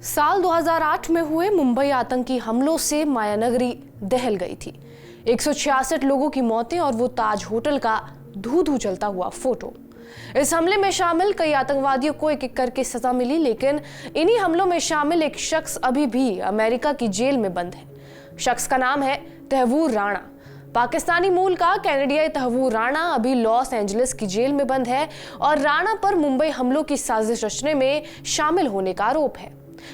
साल 2008 में हुए मुंबई आतंकी हमलों से मायानगरी दहल गई थी। 166 लोगों की मौतें और वो ताज होटल का धू धू चलता हुआ फोटो। इस हमले में शामिल कई आतंकवादियों को एक एक करके सजा मिली, लेकिन इन्हीं हमलों में शामिल एक शख्स अभी भी अमेरिका की जेल में बंद है। शख्स का नाम है तैवूर राणा। पाकिस्तानी मूल का कैनेडियाई तैवूर राणा अभी लॉस एंजलिस की जेल में बंद है और राणा पर मुंबई हमलों की साजिश रचने में शामिल होने का आरोप है।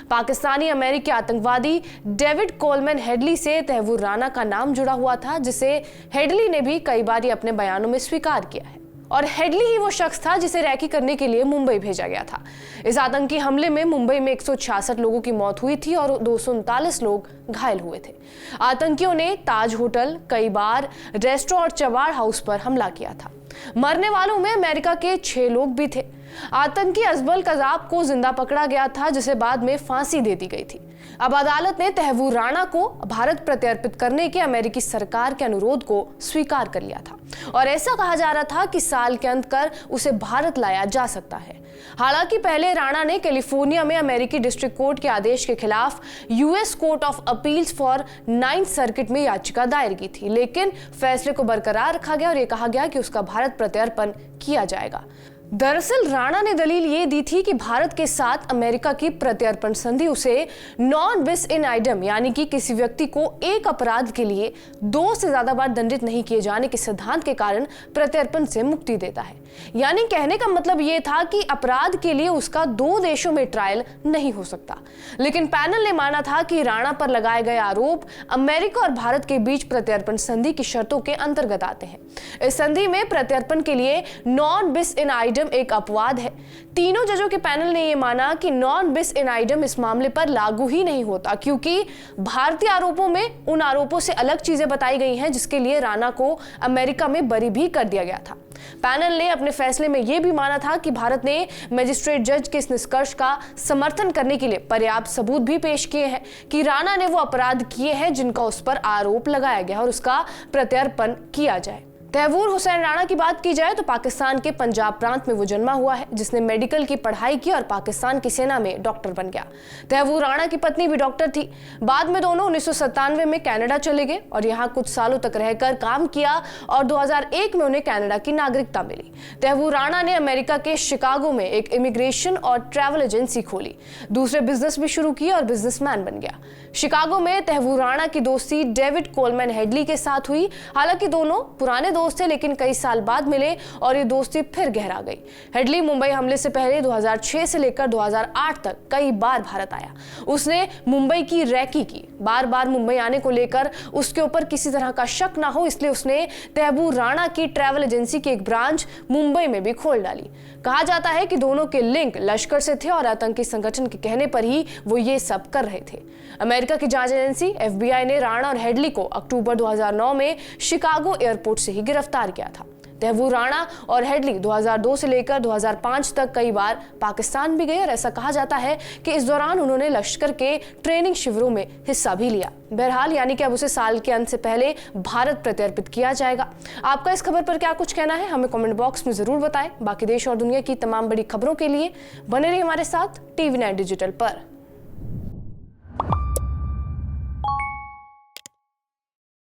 पाकिस्तानी अमेरिकी आतंकवादी डेविड कोलमैन हेडली से तैवूर राणा का नाम जुड़ा हुआ था, जिसे हेडली ने भी कई बार अपने बयानों में स्वीकार किया है। और हेडली ही वो शख्स था जिसे रैकी करने के लिए मुंबई भेजा गया था। इस आतंकी हमले में मुंबई में 166 लोगों की मौत हुई थी और 239 लोग घायल हुए थे। आतंकियों ने ताज होटल, कई बार रेस्टोरेंट और चबार हाउस पर हमला किया था। मरने वालों में अमेरिका के 6 लोग भी थे। आतंकी अजबल कजाब को जिंदा पकड़ा गया था, जिसे बाद में फांसी दे दी गई थी। अब अदालत ने तैवूर राणा को भारत प्रत्यर्पित करने के अमेरिकी सरकार के अनुरोध को स्वीकार कर लिया था और ऐसा कहा जा रहा था कि साल के अंत कर उसे भारत लाया जा सकता है। हालांकि पहले राणा ने कैलिफोर्निया में अमेरिकी डिस्ट्रिक्ट कोर्ट के आदेश के खिलाफ US court of appeals for 9th circuit में याचिका दायर की थी, लेकिन फैसले को बरकरार रखा गया और यह कहा गया कि उसका भारत प्रत्यर्पण किया जाएगा। दरअसल राणा ने दलील ये दी थी कि भारत के साथ अमेरिका की प्रत्यर्पण संधि उसे नॉन बिस इन आइडम यानी कि किसी व्यक्ति को एक अपराध के लिए 2 से ज्यादा बार दंडित नहीं किए जाने के सिद्धांत के कारण प्रत्यर्पण से मुक्ति देता है। यानी कहने का मतलब ये था कि अपराध के लिए उसका 2 देशों में ट्रायल नहीं हो सकता। लेकिन पैनल ने माना था कि राणा पर लगाए गए आरोप अमेरिका और भारत के बीच प्रत्यर्पण संधि की शर्तों के अंतर्गत आते हैं। इस संधि में प्रत्यर्पण के लिए नॉन बिस इन आइडम एक अपवाद है। तीनों जजों के पैनल ने यह माना कि नॉन बिस इन आइडम इस मामले पर लागू ही नहीं होता, क्योंकि भारतीय आरोपों में उन आरोपों से अलग चीजें बताई गई हैं जिसके लिए राणा को अमेरिका में बरी भी कर दिया गया था। पैनल ने अपने फैसले में यह भी माना था कि भारत ने मजिस्ट्रेट जज के इस निष्कर्ष का समर्थन करने के लिए पर्याप्त सबूत भी पेश किए हैं कि राणा ने वो अपराध किए हैं जिनका उस पर आरोप लगाया गया और उसका प्रत्यर्पण किया जाए। तैवूर हुसैन राणा की बात की जाए तो पाकिस्तान के पंजाब प्रांत में वो जन्मा हुआ है, जिसने मेडिकल की पढ़ाई की और पाकिस्तान की सेना में डॉक्टर बन गया। तैवूर राणा की पत्नी भी डॉक्टर थी। बाद में दोनों 1997 में कनाडा चले गए और यहाँ कुछ सालों तक रहकर काम किया और 2001 में उन्हें कनाडा की नागरिकता मिली। तैवूर राणा ने अमेरिका के शिकागो में एक इमिग्रेशन और ट्रैवल एजेंसी खोली, दूसरे बिजनेस भी शुरू किए और बिजनेसमैन बन गया। शिकागो में तैवूर राणा की दोस्ती डेविड कोलमैन हेडली के साथ हुई। हालांकि दोनों पुराने दोस्त थे, लेकिन कई साल बाद मिले और ये दोस्ती फिर गहरा गई। हेडली मुंबई हमले से पहले 2006 से लेकर 2008 तक कई बार भारत आया। उसने मुंबई की रैकी की। बार बार मुंबई आने को लेकर उसके ऊपर किसी तरह का शक ना हो, इसलिए उसने तैवूर राणा की ट्रैवल एजेंसी की एक ब्रांच मुंबई में भी खोल डाली। कहा जाता है कि दोनों के लिंक लश्कर से थे और आतंकी संगठन के कहने पर ही वो ये सब कर रहे थे। अमेरिका की जांच एजेंसी FBI ने राणा और हेडली को अक्टूबर 2009 में शिकागो एयरपोर्ट से ही गिरफ्तार किया था। तैवूर राणा और हेडली 2002 से लेकर 2005 तक कई बार पाकिस्तान भी गए और ऐसा कहा जाता है कि इस दौरान उन्होंने लश्कर के ट्रेनिंग शिविरों में हिस्सा भी लिया। बहरहाल यानी कि अब उसे साल के अंत से पहले भारत प्रत्यर्पित किया जाएगा। आपका इस खबर पर क्या कुछ कहना है, हमें कमेंट बॉक्स में जरूर बताएं। बाकी देश और दुनिया की तमाम बड़ी खबरों के लिए बने रहिए हमारे साथ TV9 डिजिटल पर।